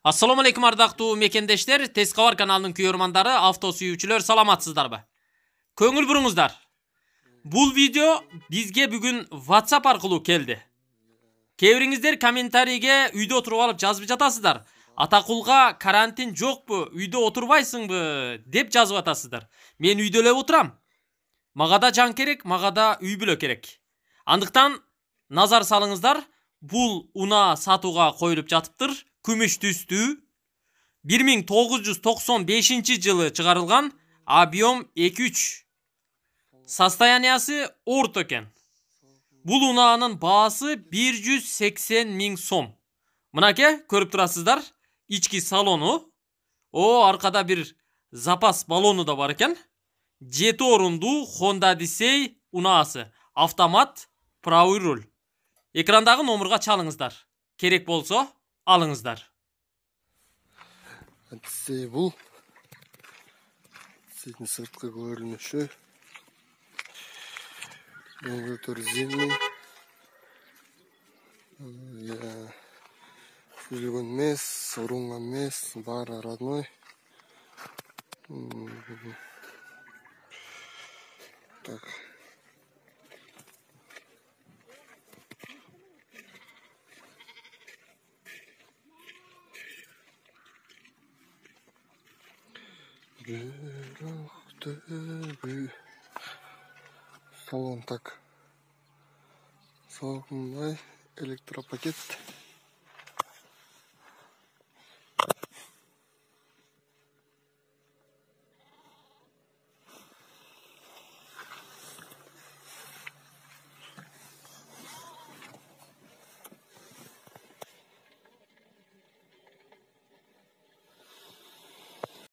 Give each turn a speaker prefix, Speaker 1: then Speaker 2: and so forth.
Speaker 1: Assalamu alaikum ardактуу мекендештер, Тез кабар каналынын күйөрмандары, авто сүйүүчүлөр, саламатсыздарбы? Көңүл буруңуздар. Бул видео бизге бүгүн WhatsApp аркылуу келди. Кээ бириңиздер комментарийге үйдө отуруп алып жазып жатасыздар. Атакулга карантин жокпу, үйдө отурбайсыңбы деп жазып атасыздар. Мен үйдө эле отурам. Мага да жан керек, мага да үй бүлө керек. Андыктан назар салыңыздар, бул унаа сатууга коюлуп жатыптыр. Күмүш түстүү 1995 жылы чыгарылган, объем 2-3. Состояниясы орто экен. Бул унаанын баасы 180 000 сом. Мынаке көрүп турасыздар, ички салону. Аркада бир запас баллону да бар экен. 7 орундуу Honda Odyssey унаасы. Автомат, правый руль. Экрандагы номурга чалыңыздар. Керек болсо алыңыздар.
Speaker 2: Odyssey бул. Odyssey'nin sırtkı görünüşü. Motor zimni. Филигон мес, урунга мес, бара родной. Так. Салон так. Салондай электропакет.